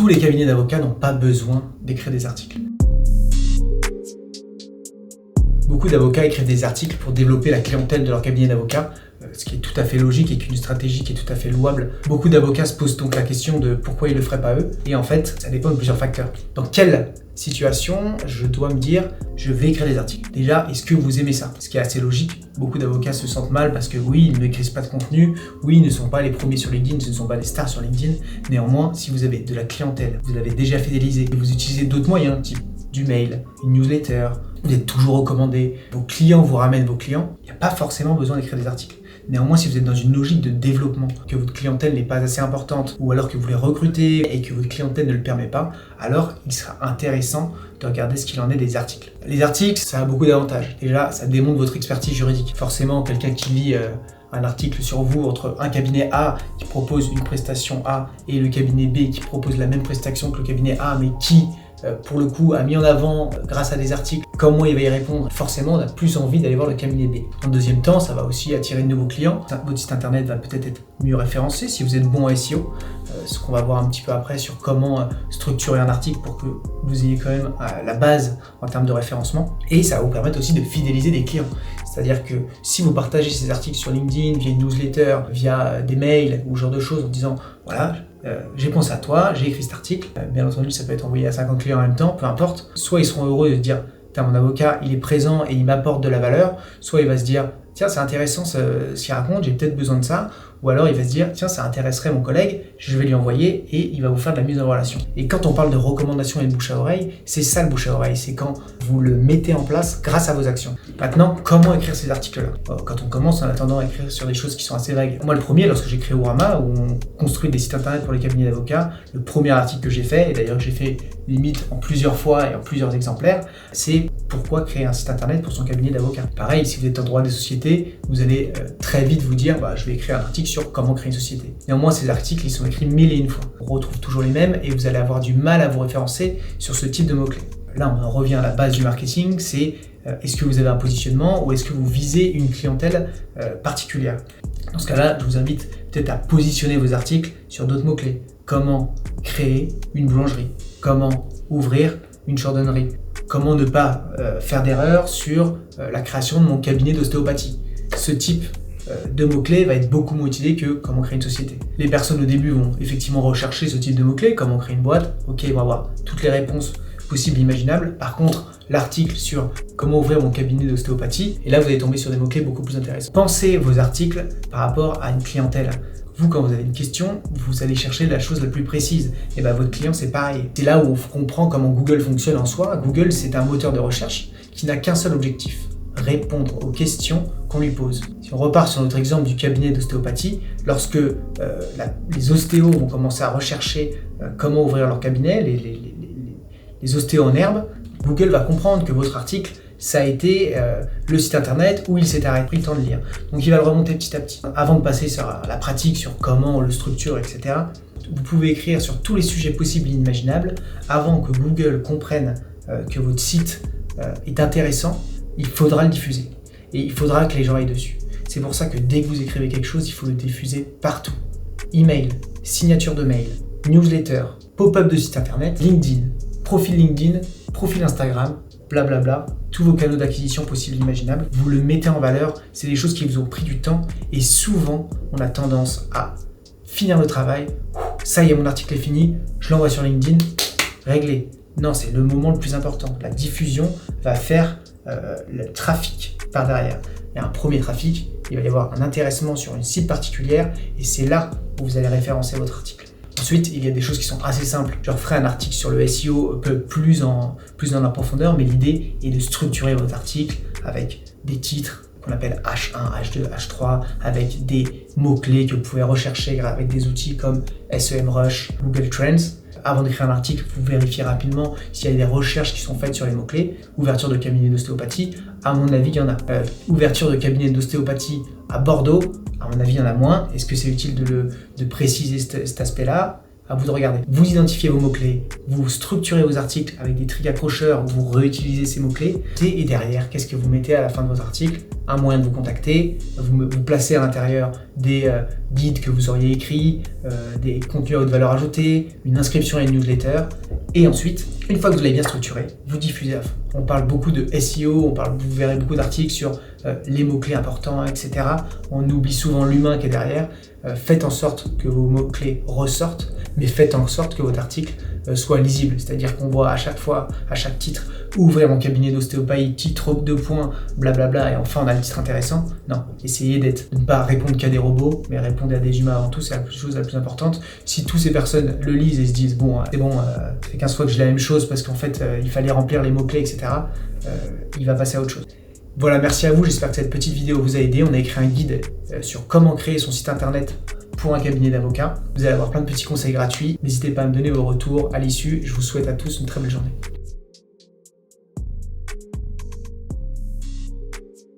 Tous les cabinets d'avocats n'ont pas besoin d'écrire des articles. Beaucoup d'avocats écrivent des articles pour développer la clientèle de leur cabinet d'avocats, ce qui est tout à fait logique et une stratégie qui est tout à fait louable. Beaucoup d'avocats se posent donc la question de pourquoi ils ne le feraient pas eux, et en fait, ça dépend de plusieurs facteurs. Dans quelle situation je dois me dire je vais écrire des articles? Déjà, est-ce que vous aimez ça? Ce qui est assez logique. Beaucoup d'avocats se sentent mal parce que oui, ils n'écrivent pas de contenu, oui, ils ne sont pas les premiers sur LinkedIn, ce ne sont pas des stars sur LinkedIn. Néanmoins, si vous avez de la clientèle, vous l'avez déjà fidélisé, et vous utilisez d'autres moyens, type du mail, une newsletter, vous êtes toujours recommandé, vos clients vous ramènent vos clients, il n'y a pas forcément besoin d'écrire des articles. Néanmoins, si vous êtes dans une logique de développement, que votre clientèle n'est pas assez importante, ou alors que vous voulez recruter et que votre clientèle ne le permet pas, alors il sera intéressant de regarder ce qu'il en est des articles. Les articles, ça a beaucoup d'avantages. Déjà, ça démontre votre expertise juridique. Forcément, quelqu'un qui lit un article sur vous entre un cabinet A qui propose une prestation A et le cabinet B qui propose la même prestation que le cabinet A, mais qui pour le coup, a mis en avant, grâce à des articles, comment il va y répondre, forcément, on a plus envie d'aller voir le cabinet B. En deuxième temps, ça va aussi attirer de nouveaux clients. Votre site internet va peut-être être mieux référencé si vous êtes bon en SEO, ce qu'on va voir un petit peu après sur comment structurer un article pour que vous ayez quand même la base en termes de référencement. Et ça va vous permettre aussi de fidéliser des clients. C'est-à-dire que si vous partagez ces articles sur LinkedIn, via une newsletter, via des mails ou ce genre de choses en disant voilà, j'ai pensé à toi, j'ai écrit cet article, bien entendu ça peut être envoyé à 50 clients en même temps, peu importe, soit ils seront heureux de se dire mon avocat il est présent et il m'apporte de la valeur, soit il va se dire tiens c'est intéressant ce qu'il raconte, j'ai peut-être besoin de ça, ou alors il va se dire tiens ça intéresserait mon collègue, je vais lui envoyer et il va vous faire de la mise en relation. Et quand on parle de recommandation et de bouche à oreille, c'est ça le bouche à oreille, c'est quand vous le mettez en place grâce à vos actions. Maintenant, comment écrire ces articles-là? Quand on commence, on a tendance à écrire sur des choses qui sont assez vagues. Moi le premier, lorsque j'ai créé Orama, où on construit des sites internet pour les cabinets d'avocats, le premier article que j'ai fait, et d'ailleurs que j'ai fait limite en plusieurs fois et en plusieurs exemplaires, c'est pourquoi créer un site internet pour son cabinet d'avocat. Pareil, si vous êtes en droit des sociétés, vous allez très vite vous dire je vais écrire un article sur comment créer une société. Néanmoins, ces articles, ils sont écrits 1000 et une fois. On retrouve toujours les mêmes et vous allez avoir du mal à vous référencer sur ce type de mots-clés. Là, on en revient à la base du marketing, c'est est-ce que vous avez un positionnement ou est-ce que vous visez une clientèle particulière? Dans ce cas-là, je vous invite peut-être à positionner vos articles sur d'autres mots-clés. Comment créer une boulangerie? Comment ouvrir une chardonnerie? Comment ne pas faire d'erreur sur la création de mon cabinet d'ostéopathie? Ce type de mots-clés va être beaucoup moins utilisé que comment créer une société. Les personnes au début vont effectivement rechercher ce type de mots-clés, comment créer une boîte, ok, ils vont avoir toutes les réponses possibles et imaginables. Par contre, l'article sur comment ouvrir mon cabinet d'ostéopathie, et là vous allez tomber sur des mots-clés beaucoup plus intéressants. Pensez vos articles par rapport à une clientèle. Vous, quand vous avez une question, vous allez chercher la chose la plus précise. Et votre client, c'est pareil. C'est là où on comprend comment Google fonctionne en soi. Google, c'est un moteur de recherche qui n'a qu'un seul objectif: répondre aux questions qu'on lui pose. Si on repart sur notre exemple du cabinet d'ostéopathie, lorsque les ostéos vont commencer à rechercher comment ouvrir leur cabinet, les ostéos en herbe, Google va comprendre que votre article, ça a été le site internet où il s'est pris le temps de lire. Donc il va le remonter petit à petit. Avant de passer sur la pratique, sur comment on le structure, etc., vous pouvez écrire sur tous les sujets possibles et inimaginables. Avant que Google comprenne que votre site est intéressant, il faudra le diffuser. Et il faudra que les gens aillent dessus. C'est pour ça que dès que vous écrivez quelque chose, il faut le diffuser partout. Email, signature de mail, newsletter, pop-up de site internet, LinkedIn, profil Instagram, blablabla, tous vos canaux d'acquisition possibles et imaginables. Vous le mettez en valeur, c'est des choses qui vous ont pris du temps et souvent, on a tendance à finir le travail. Ça y est, mon article est fini, je l'envoie sur LinkedIn, réglé. Non, c'est le moment le plus important. La diffusion va faire le trafic par derrière. Il y a un premier trafic, il va y avoir un intéressement sur une cible particulière et c'est là où vous allez référencer votre article. Ensuite, il y a des choses qui sont assez simples. Je referai un article sur le SEO un peu plus dans la profondeur, mais l'idée est de structurer votre article avec des titres qu'on appelle H1, H2, H3, avec des mots-clés que vous pouvez rechercher avec des outils comme SEMrush, Google Trends. Avant d'écrire un article, vous vérifiez rapidement s'il y a des recherches qui sont faites sur les mots-clés. Ouverture de cabinet d'ostéopathie, à mon avis, il y en a. Ouverture de cabinet d'ostéopathie à Bordeaux, à mon avis, il y en a moins. Est-ce que c'est utile de préciser cet aspect-là? à vous de regarder. Vous identifiez vos mots-clés, vous structurez vos articles avec des trucs accrocheurs, vous réutilisez ces mots-clés, et derrière, qu'est-ce que vous mettez à la fin de vos articles? Un moyen de vous contacter, vous placez à l'intérieur des guides que vous auriez écrits, des contenus à haute valeur ajoutée, une inscription à une newsletter, et ensuite, une fois que vous l'avez bien structuré, vous diffusez à fond. On parle beaucoup de SEO, vous verrez beaucoup d'articles sur les mots-clés importants, etc. On oublie souvent l'humain qui est derrière. Faites en sorte que vos mots-clés ressortent, mais faites en sorte que votre article soit lisible. C'est-à-dire qu'on voit à chaque fois, à chaque titre, ouvrir mon cabinet d'ostéopathie, titre 2 points, blablabla, et enfin on a le titre intéressant. Non, essayez de ne pas répondre qu'à des robots, mais répondre à des humains avant tout, c'est la chose la plus importante. Si toutes ces personnes le lisent et se disent, bon, c'est bon, c'est 15 fois que j'ai la même chose parce qu'en fait, il fallait remplir les mots-clés, etc., il va passer à autre chose. Voilà, merci à vous, j'espère que cette petite vidéo vous a aidé. On a écrit un guide sur comment créer son site internet pour un cabinet d'avocats. Vous allez avoir plein de petits conseils gratuits. N'hésitez pas à me donner vos retours à l'issue. Je vous souhaite à tous une très belle journée.